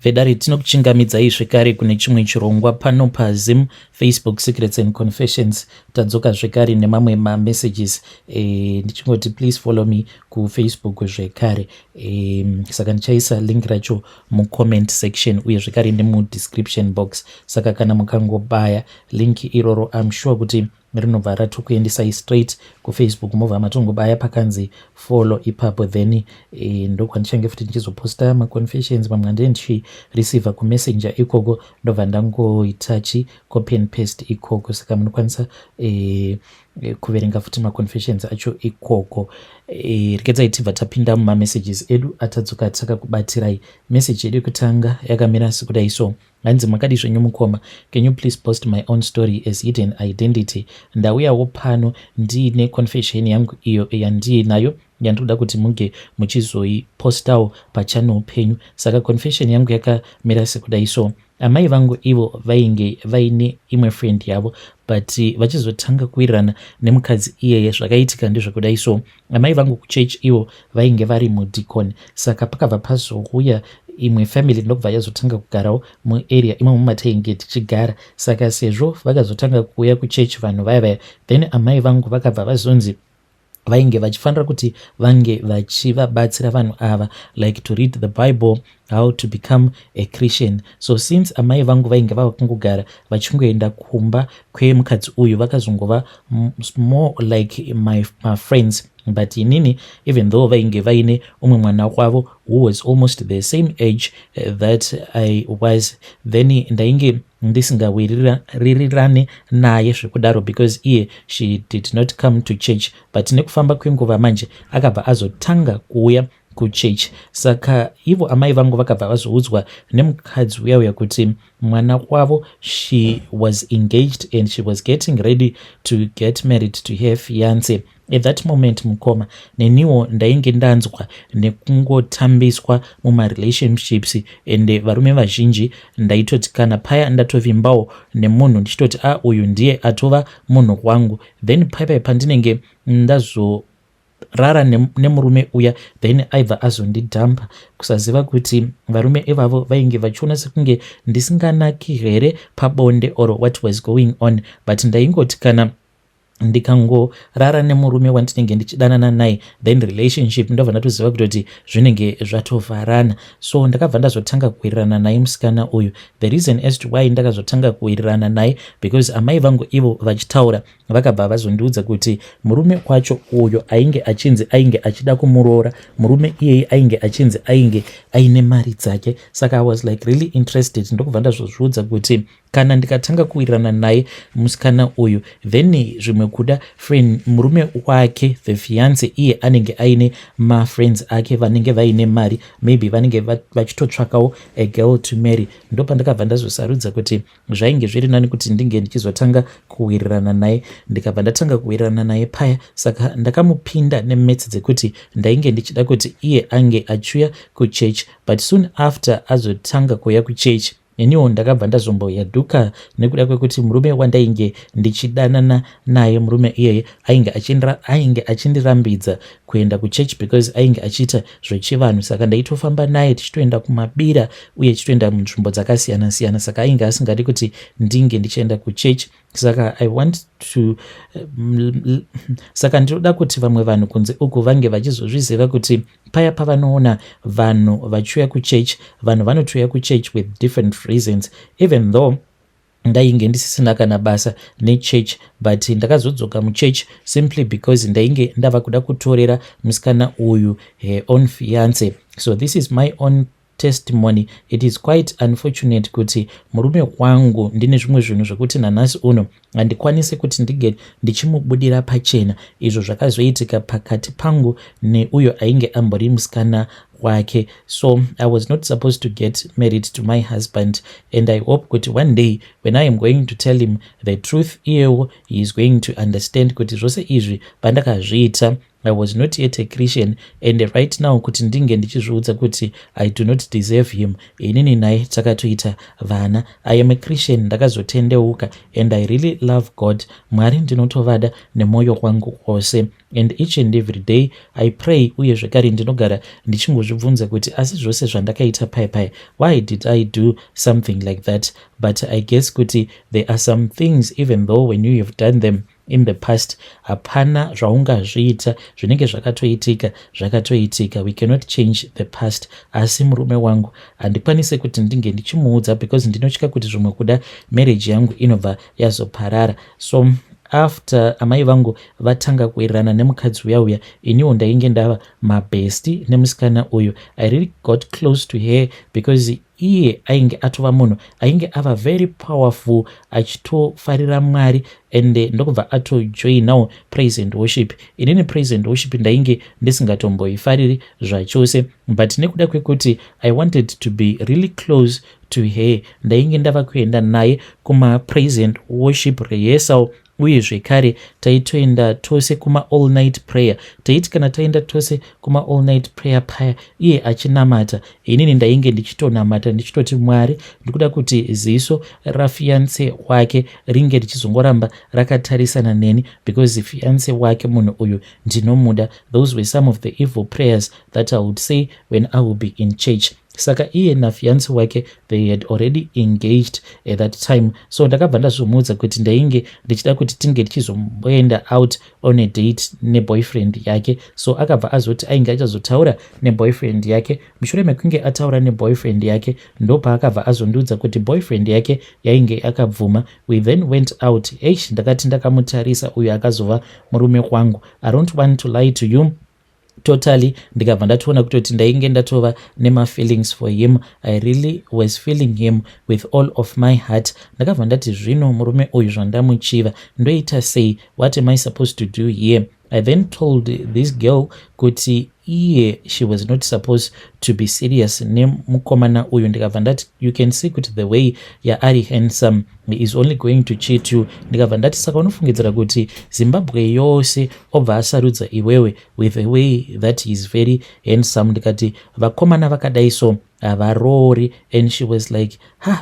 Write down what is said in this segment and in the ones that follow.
Vedari tinokuchingamidzai zvekare kune chimwe chirongwa pano paZim Facebook Secrets and Confessions. Tadzoka zvekare nemamwe messages ndichingoti please follow me kuFacebook zvekare. Saka ndichaisa link racho mucomment section uye zvekare nemudescription box. Saka kana mukangobaya link iroro I'm sure kuti rinobva ratokuendesai straight kuFacebook mobva matongobaya pakanzi follow ipapo then ndokwanichange futi ndichizoposta maconfessions mamwe ndee ndichireceiva kumessenger ikoko ndobva ndangoitachi copy and paste ikoko. Saka munokwanisa kuverenga futi maconfessions acho ikoko. Rekedzai tibva tapinda mumamessages edu atadzoka takakubatirai. Message yedu yekutanga yakamira sekudai so: hanzi makadi zvenyu mukoma, can you please post my own story as hidden identity? Ndauyawo pano ndiine confession yangu iyo yandinayo yandikuda kuti munge muchizoipostawo pachannel penyu. Saka confession yangu yakamira sekudai so: amai vangu ivo vainge vaine imwe friend yavo but vachizotanga kuwirirana nemukadzi iyeye. Zvakaitika ndezvekudai so: amai vangu kuchechi ivo vainge vari mudikoni. Saka pakabva pazouya imwe family ndokubva yazotanga kugarawo muarea imomo matainge tichigara. Saka sezvo vakazotanga kuuya kuchechi vanhu vaya then amai vangu vakabva vazonzi vainge vachifanira kuti vange vachivabatsira vanhu ava like to read the Bible, how to become a Christian. So since amai vangu vainge vava kungogara vachingoenda kumba kwemukadzi uyu vakazongova more like my friends. But inini, even though vainge vaine umwe mwana wavo who was almost the same age that I was, then ndainge ndisingawirirane naye zvekudaro because iye she did not come to church. But nekufamba kwenguva manje akabva azotanga kuuya kuchurch. Saka ivo amai vangu vakabva vazoudzwa nemukadzi uya kuti mwana wavo she was engaged and she was getting ready to get married to her fiance. At that moment mukoma, neniwo ndainge ndanzwa nekungotambiswa mumarelationships and varume vazhinji ndaitoti kana paya ndatovimbawo nemunhu ndichitoti uyu ndiye atova munhu wangu, then paya pandinenge ndazorara nemurume uya then aibva azondidhamba, kusaziva kuti varume ivavo vainge vachiona sekunge ndisinganaki here pabonde or what was going on. But ndaingoti kana ndikangorara nemurume wandinenge ndichidanana naye then relationship ndobva ndatoziva kutoti zvinenge zvatovharana. So ndakabva ndazotanga kuwirirana naye musikana uyu. The reason as to why ndakazotanga kuwirirana naye because amai vangu ivo vachitaura vakabva vazondiudza kuti murume wacho uyo ainge achida kumuroora, murume iyeye ainge achinzi ainge aine mari dzake. Saka I was like really interested. Ndokubva ndazozviudza kuti kana ndikatanga kuwirirana naye musikana uyu then zvimwe kuda friend murume wake the fiance iye anenge aine mafriends ake vanenge vaine mari, maybe vanenge vachitotsvakawo a girl to marry. Ndopa ndakabva ndazosarudza kuti zvainge zviri nani kuti ndinge ndichizotanga kuwirirana naye. Ndikabva ndatanga kuwirirana naye paya. Saka ndakamupinda nemetse dzekuti ndainge ndichida kuti iye ange achiuya kuchurch, but soon after azotanga kuuya kuchurch neniwo ndakabva ndazomboyaduka nekuda kwekuti murume wandainge ndichidanana naye murume iyeye ainge achindirambidza kuenda kuchurch because ainge achiita zvechivanhu. Saka ndaitofamba naye tichitoenda kumabira uye tichitoenda munzvimbo dzakasiyana siyana. Saka ainge asingadi kuti ndinge ndichienda kuchurch. Saka saka ndinoda kuti vamwe vanhu kunze uku vange vachizozviziva kuti paya pavanoona vanhu vachiuya kuchurch, vanhu vanotuya kuchurch with different reasons. Even though ndainge ndisisina kana basa nechurch, but ndakazodzoka muchurch simply because ndainge ndava kuda kutorera musikana uyu her own fiance. So this is my own testimony. It is quite unfortunate kuti murume wangu ndine zvimwe zvinhu zvekuti nanhasi uno handikwanise kuti ndige ndichimubudira pachena. Izvo zvakazoitika pakati pangu neuyo ainge ambori musikana wake. So I was not supposed to get married to my husband, and I hope kuti one day when I am going to tell him the truth, he is going to understand kuti zvose izvi pandakazviita I was not yet a Christian, and right now kuti ndinge ndichizviudza kuti I do not deserve him, inini naye takatoita vana. I am a Christian, ndakazotendeuka, and I really love God. Mwari ndinotovada nemwoyo wangu wose, and each and every day I pray. Uye zvekare ndinogara ndichingozvibvunza kuti asi zvose zvandakaita pai, why did I do something like that? But I guess kuti there are some things, even though when you have done them in the past, hapana zvaungazviita zvinenge zvakatoitika. We cannot change the past. Asi murume wangu handikwanise kuti ndinge ndichimuudza because ndinotya kuti zvimwe kuda marriage yangu inobva yazoparara. So after amai vangu vatanga kuwirirana nemukadzi uya, iniwo ndainge ndava mabesti nemusikana uyu. I really got close to her because iye ainge atova munhu ainge ava very powerful, achitofarira Mwari, and ndokubva atojoinawo praise and worship. Inini praise and worship ndainge ndisingatomboifariri zvachose, but nekuda kwekuti I wanted to be really close to her, ndainge ndava kuenda naye kuma praise and worship rehearsal. Uye zvekare taitoenda tose kuma all night prayer. Taiti kana taenda tose kuma all night prayer paya iye achinamata, inini ndainge ndichitonamata ndichitoti Mwari ndikuda kuti ziso rafiance wake ringe richizongoramba rakatarisana neni, because fiance wake munhu uyu ndinomuda. Those were some of the evil prayers that I would say when I would be in church. Saka iye na fiance wake they had already engaged at that time. So ndakabva ndazvimuudza kuti ndainge ndichida kuti tinge tichizomboenda out on a date neboyfriend yake. So akabva azoti ainge achazotaura neboyfriend yake. Mushure mekunge ataura neboyfriend yake ndopa akabva azondiudza kuti boyfriend yake yainge akabvuma. We then went out. Ndakati ndakamutarisa uyu akazova murume wangu. I don't want to lie to you. Totally ndikabva ndatoona kutoti ndainge ndatova nema-feelings for him. I really was feeling him with all of my heart. Ndakabva ndati zvino murume uyu zvandamuchiva ndoita sei? What am I supposed to do here? I then told this girl kuti iye she was not supposed to be serious nemukomana uyu. Ndikabva ndati you can see kuti the way yaari handsome, he is only going to cheat you. Ndikabva ndati saka unofungidzira kuti Zimbabwe yose obva asarudza iwewe with the way that he is very handsome. Ndikati vakomana vakadai so havarori. And she was like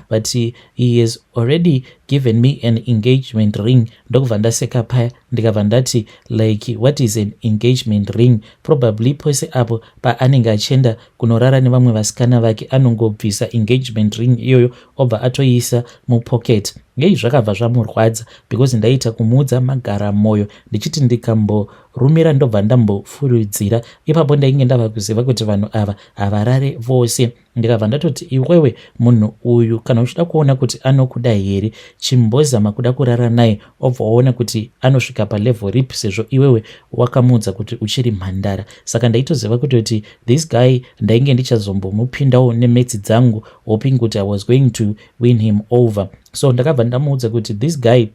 but he has already given me an engagement ring. Ndokubva ndaseka paya ndikabva ndati like what is an engagement ring? Probably pose apo paanenge achienda kunorara nevamwe vasikana vake anongobvisa engagement ring iyoyo obva atoisa mupocket. Ngei zvakabva zvamurwadza because ndaita kumuudza magara moyo ndichiti ndikamborumira ndobva ndambofurudzira. Ipapo ndainge ndava kuziva kuti vanhu ava havarare vose. Ndikabva ndatoti iwewe munhu uyu kana uchida kuona kuti anokuda here, chimbozama kuda kurara naye obva waona kuti anosvika palevel ripi, sezvo iwewe wakamuudza kuti uchiri mhandara. Saka ndaitoziva kuti this guy ndainge ndichazombomupindawo nemetsi dzangu hoping kuti I was going to win him over. So ndakabva ndamuudza kuti this guy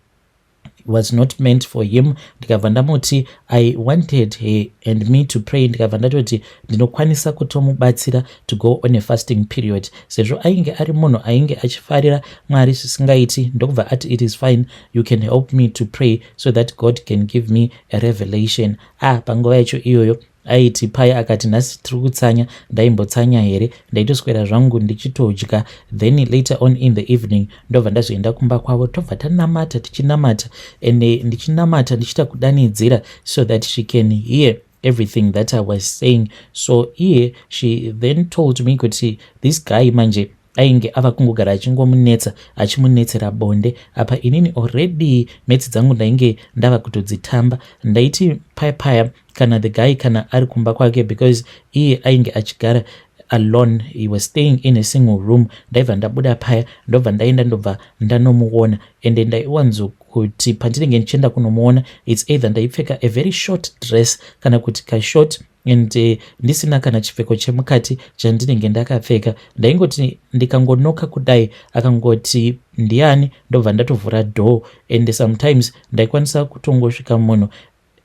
was not meant for him. Ndikabva ndamuti I wanted her and me to pray. Ndikabva ndatoti ndinokwanisa kutomubatsira to go on a fasting period, sezvo ainge ari munhu ainge achifarira Mwari zvisingaiti. Ndokubva ati it is fine, you can help me to pray so that God can give me a revelation. Panguva yacho iyoyo aiti paya akati nhasi tiri kutsanya. Ndaimbotsanya here, ndaitoswera zvangu ndichitodya. Then later on in the evening ndobva ndazoenda kumba kwavo, tobva tanamata tichinamata, and ndichinamata ndichita kudanidzira so that she can hear everything that I was saying. So here she then told me kuti this guy manje ainge ava kungogara achingomunetsa achimunetsera bonde. Apa inini already metsi dzangu ndainge ndava kutodzitamba. Ndaiti paya kana the guy kana ari kumba kwake, because iye ainge achigara alone, he was staying in a single room. Ndaibva ndabuda paya ndobva ndaenda ndobva ndanomuona, ende ndaiwanzo kuti pandinenge ndichienda kunomuona it's either ndaipfeka a very short dress kana kuti kashort, and ndisina kana chipfeko chemukati chandinenge ndakapfeka. Ndaingoti ndikangonoka kudai akangoti ndiani, ndobva ndatovhura door, and sometimes ndaikwanisa kutongosvika munhu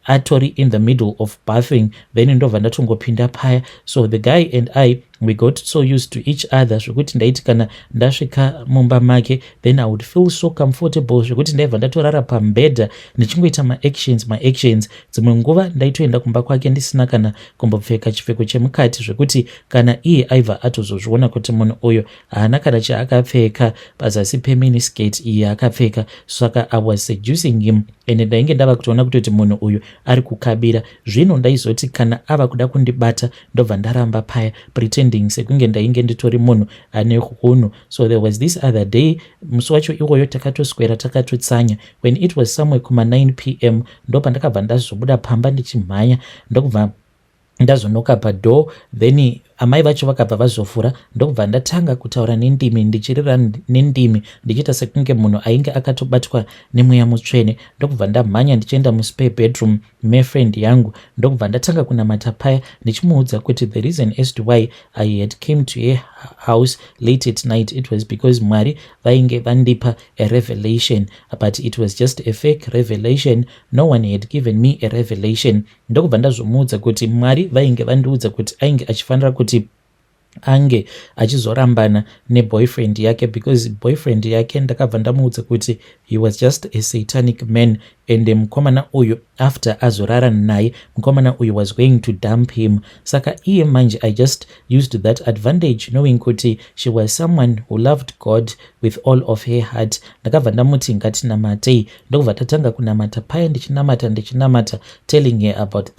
atori in the middle of bathing, then ndobva ndatongopinda paya. So the guy and I we got so used to each other zvekuti ndaiti kana ndasvika mumba make then I would feel so comfortable zvekuti ndaibva ndatorara pambedha ndichingoita maactions dzimwe nguva ndaitoenda kumba kwake ndisina kana kumbopfeka chipfeko chemukati zvekuti kana iye aibva atozozviona kuti munhu uyo haana kana chaakapfeka pazasi peminiskate iye akapfeka, saka I was seducing him and ndainge ndava kutoona kutoti munhu uyu ari kukabira. Zvino ndaizoti kana ava kuda kundibata ndobva ndaramba paya pretending sekunge ndainge nditori munhu ane hunhu. So there was this other day, musi wacho iwoyo takatoswera takatotsanya when it was somewhere kuma 9 p.m. ndopa ndakabva ndazobuda pamba ndichimhanya ndokubva ndazonoka padoor, then amai vacho vakabva vazofura ndokubva ndatanga kutaura nendimi ndichirira nendimi ndichiita sekunge munhu ainge akatobatwa nemweya mutsvene. Ndokubva ndamhanya ndichienda muspare bedroom mefriend yangu ndokubva ndatanga kunamata paya ndichimuudza kuti the reason as to why I had came to her house late at night, it was because Mwari vainge vandipa a revelation, but it was just a fake revelation. No one had given me a revelation. Ndokubva ndazomuudza kuti Mwari vainge vandiudza kuti ainge achifanira kuti ange achizorambana neboyfriend yake, because boyfriend yake ndakabva ndamuudza kuti he was just a satanic man, and mukomana uyu after azorara naye mukomana uyu was going to dump him. Saka iye manje I just used that advantage knowing kuti she was someone who loved God with all of her heart. Ndakabva ndamuti ngatinamatei, ndokubva tatanga kunamata paya ndichinamata telling her about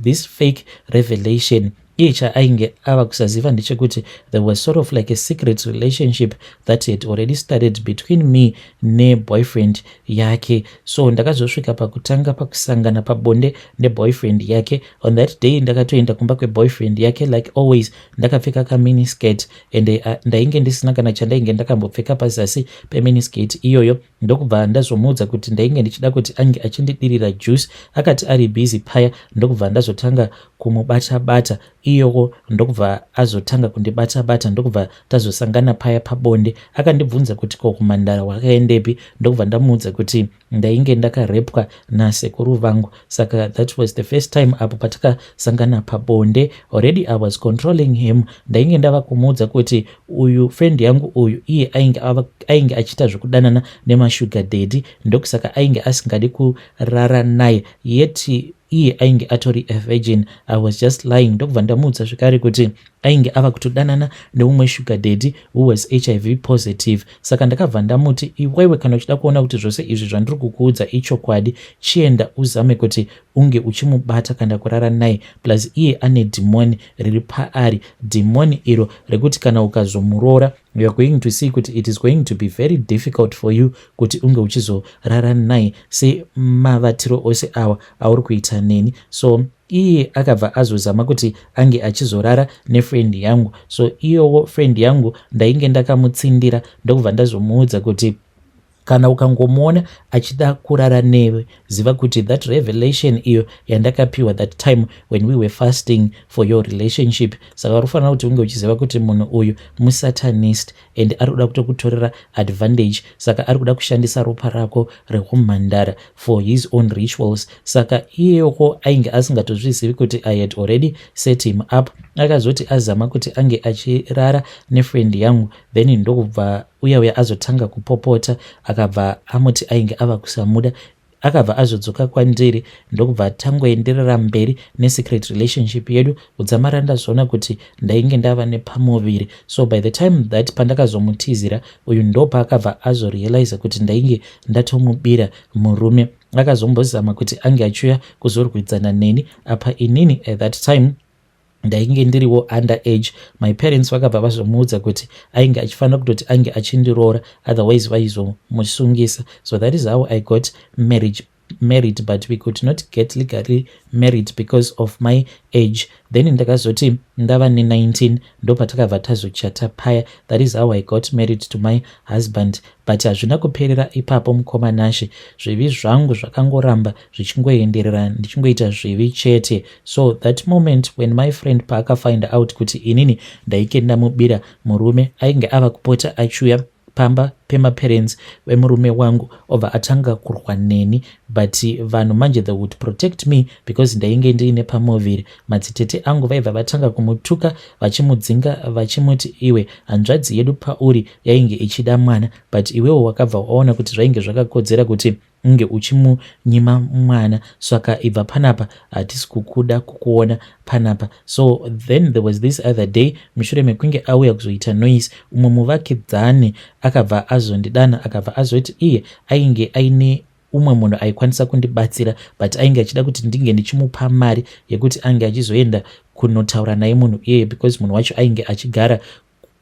this fake revelation. Iye chaainge ava kusaziva ndechekuti there was sort of like a secret relationship that had already started between me neboyfriend yake. So ndakazosvika pakutanga pakusangana pabonde neboyfriend yake. On that day ndakatoenda kumba kweboyfriend yake like always ndakapfeka kaminiskirt and ndainge ndisina kana chandainge ndakambopfeka pazasi peminiskirt iyoyo. Ndokubva ndazomuudza kuti ndainge ndichida kuti ange achindidirira juice, akati ari busy paya. Ndokubva ndazotanga kumubata iyoko ndokubva azotanga kundibata ndokubva tazosangana paya pabonde. Akandibvunza kuti ko kumandara wakaendepi, ndokubva ndamuudza kuti ndainge ndakarepwa nasekuru vangu. Saka that was the first time apo patakasangana pabonde. Already I was controlling him. Ndainge ndava kumuudza kuti uyu friend yangu uyu iye ainge achiita zvekudanana nemasugar daddy, ndokusaka ainge asingadi kurara naye, yeti iye ainge atori a virgin. I was just lying. Ndokubva ndamuudza zvikare kuti ainge ava kutodanana neumwe sugar daddy who was HIV positive. Saka ndakabva ndamuti iwewe kana uchida kuona kuti zvose izvi zvandiri kukuudza ichokwadi, chienda uzame kuti unge uchimubata kana kurara naye, plus iye ane dhimoni riri paari, dhimoni iro rekuti kana ukazomuroora you are going to see kuti it is going to be very difficult for you kuti unge uchizorara naye semavatiro ose awa auri kuita neni. So iye akabva azozama kuti ange achizorara nefriend yangu. So iyowo friend yangu ndainge ndakamutsindira ndokubva ndazomuudza kuti kana ukangomuona achida kurara newe, ziva kuti that revelation iyo yandakapiwa that time when we were fasting for your relationship. Saka unofanira kuti unge uchiziva kuti munhu uyu musatanist and ari kuda kutokutorera advantage. Saka ari kuda kushandisa ropa rako rekumhandara for his own rituals. Saka iyeko ainge asingatozvizivi kuti I had already set him up. Akazoti azama kuti ange achirara nefriend yangu, then ndokubva uya azotanga kupopota, akabva amuti ainge ava kusamuda, akabva azodzoka kwandiri. Ndokubva tangoenderera mberi nesecret relationship yedu kudzamara ndazoona kuti ndainge ndava nepamuviri. So by the time that pandakazomutizira uyu ndopa akabva azorealize kuti ndainge ndatomubira murume. Akazombozama kuti ange achiuya kuzorwidzana neni, apa inini at that time ndainge ndiriwo underage. My parents vakabva vazomuudza kuti ainge achifanira kutoti ange achindiroora, otherwise vaizomusungisa. So that is how I got married, but we could not get legally married because of my age. Then ndakazoti ndava ne19 ndopatakabva tazochata paya. That is how I got married to my husband. But hazvina kuperera ipapo mukomanashe, zvivi zvangu zvakangoramba zvichingoenderera ndichingoita zvivi chete. So that moment when my friend paaka find out kuti inini ndaike ndamubira murume, ainge ava kupota achiuya pamba pemaparents vemurume wangu obva atanga kurwa neni, but vanhu manje they would protect me because ndainge ndiine pamoviri. madzitete angu vaibva vatanga kumutuka vachimudzinga vachimuti, iwe hanzvadzi yedu pauri yainge ichida mwana, but iwewo wakabva waona kuti zvainge zvakakodzera kuti unge uchimunyima mwana, saka ibva panapa hatisi kukuda kukuona panapa. So then there was this other day, mushure mekunge auya kuzoita noise, umwe muvakidzani akabva azondidana akabva azoti iye ainge aine umwe munhu aikwanisa kundibatsira, but ainge achida kuti ndinge ndichimupa mari yekuti ange achizoenda kunotaura naye munhu iyeye, because munhu wacho ainge achigara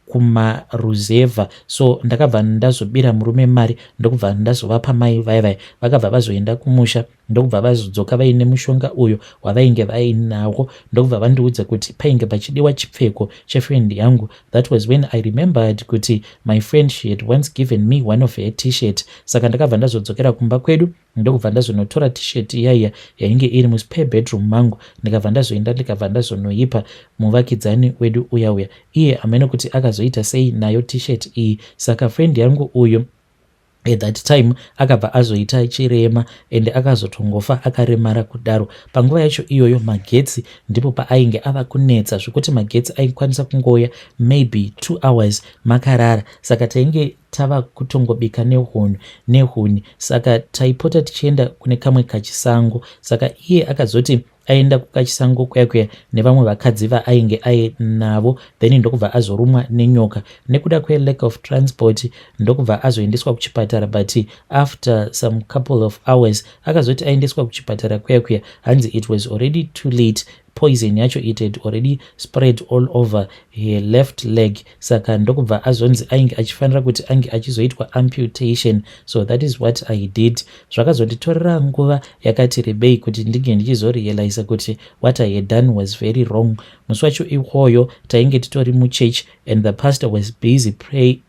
kumaruzevha. So ndakabva ndazobira murume mari ndokubva ndazovapa mai vaivai, vakabva vazoenda kumusha ndokubva vazodzoka vaine mushonga uyo wavainge vainawo, ndokubva vandiudza kuti painge pachidiwa chipfeko chefriend yangu. That was when I remembered kuti my friend she had once given me one of her t-shirt. Saka ndakabva ndazodzokera kumba kwedu ndokubva ndazonotora t-shirt iyaiya yainge iri muspare bedroom mangu, ndikabva ndazoenda ndikabva ndazonoipa muvakidzani wedu uya iye amene kuti akazoita sei nayo t-shirt iyi. Saka friend yangu uyo at that time akabva azoita chirema ende akazotongofa akaremara kudaro. Panguva yacho iyoyo magetsi ndipo paainge ava kunetsa zvokuti magetsi aikwanisa kungoya maybe 2 hours makarara. Saka tainge tava kutongobika nehuni, saka taipota tichienda kune kamwe kachisango. Saka iye akazoti aenda kukachisango kuya nevamwe vakadzi vaainge ainavo, then ndokubva azorumwa nenyoka. Nekuda lack of transport ndokubva azoendeswa kuchipatara, but after some couple of hours akazoti aendeswa kuchipatara kuya hanzi it was already too late. Poison yacho it had already spread all over her left leg. Saka ndokubva azonzi ainge achifanira kuti ange achizoitwa amputation. So that is what I did. Zvakazonditorera nguva yakati rebei kuti ndinge ndichizorealize kuti what I had done was very wrong. Musi wacho ikwoyo tainge titori muchurch and the pastor was busy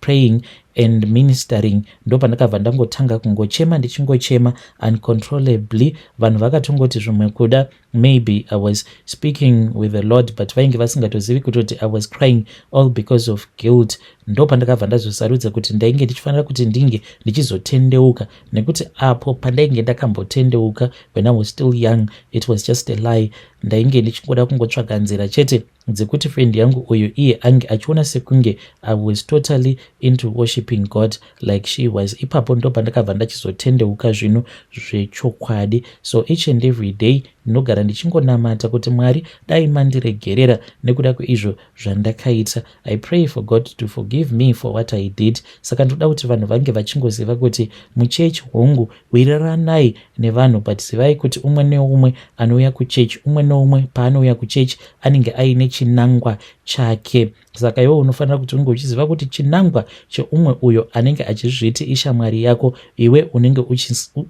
praying and ministering. Ndo pandakabva ndangotanga kungochema ndichingochema uncontrollably. Vanhu vakatongoti zvimwe kuda maybe I was speaking with the Lord, but vainge vasingatozivi kuti I was crying all because of guilt. Ndo pandakabva ndazosarudza kuti ndainge ndichifanira kuti ndinge ndichizotendeuka, nekuti apo pandainge ndakambotendeuka when I was still young it was just a lie. Ndainge ndichingoda kungotsvaga nzira chete dzekuti friend yangu uyu iye ange achiona sekunge I was totally into worshiping God like she was. Ipapo ndo pandakabva ndachizotendeuka zvino zvechokwadi. So each and every day ndinogara ndichingonamata kuti Mwari dai mandiregerera nekuda kweizvo zvandakaita. I pray for God to forgive me for what I did. Saka ndoda kuti vanhu vange vachingoziva kuti muchechi hongu wiraranai nevanhu, but zivai kuti umwe neumwe anouya kuchechi, umwe neumwe paanouya kuchechi anenge aine chinangwa chake. Saka iwe unofanira kuti unge uchiziva kuti chinangwa cheumwe uyo anenge achizviti ishamwari yako iwe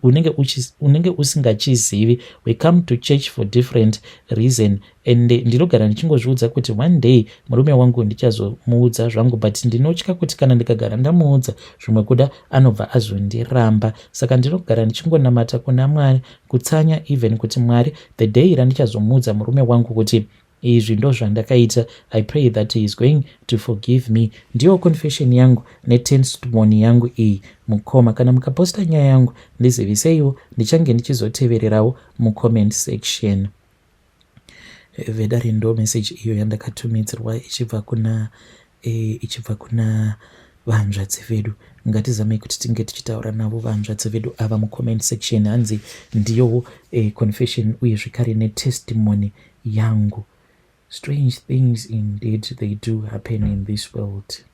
unenge usingachizivi. We come to church for different reason. And ndinogara ndichingozviudza kuti one day murume wangu ndichazomuudza zvangu, but ndinotya kuti kana ndikagara ndamuudza zvimwe kuda anobva azondiramba. Saka ndinogara ndichingonamata kuna Mwari kutsanya even kuti Mwari the day randichazomuudza murume wangu kuti izvi ndo zvandakaita, I pray that he is going to forgive me. Ndiyo confession yangu netestimony yangu iyi mukoma. Kana mukaposta nyaya yangu ndiziviseiwo, ndichange ndichizotevererawo mucomment section. Vedari ndo message iyo yandakatumidzirwa ichibva kuna vahanzvadzi vedu. Ngatizamei kuti tinge tichitaura navo vahanzvadzi vedu ava mucomment section. Hanzi ndiyo confession uye zvekare netestimony yangu. Strange things indeed they do happen in this world.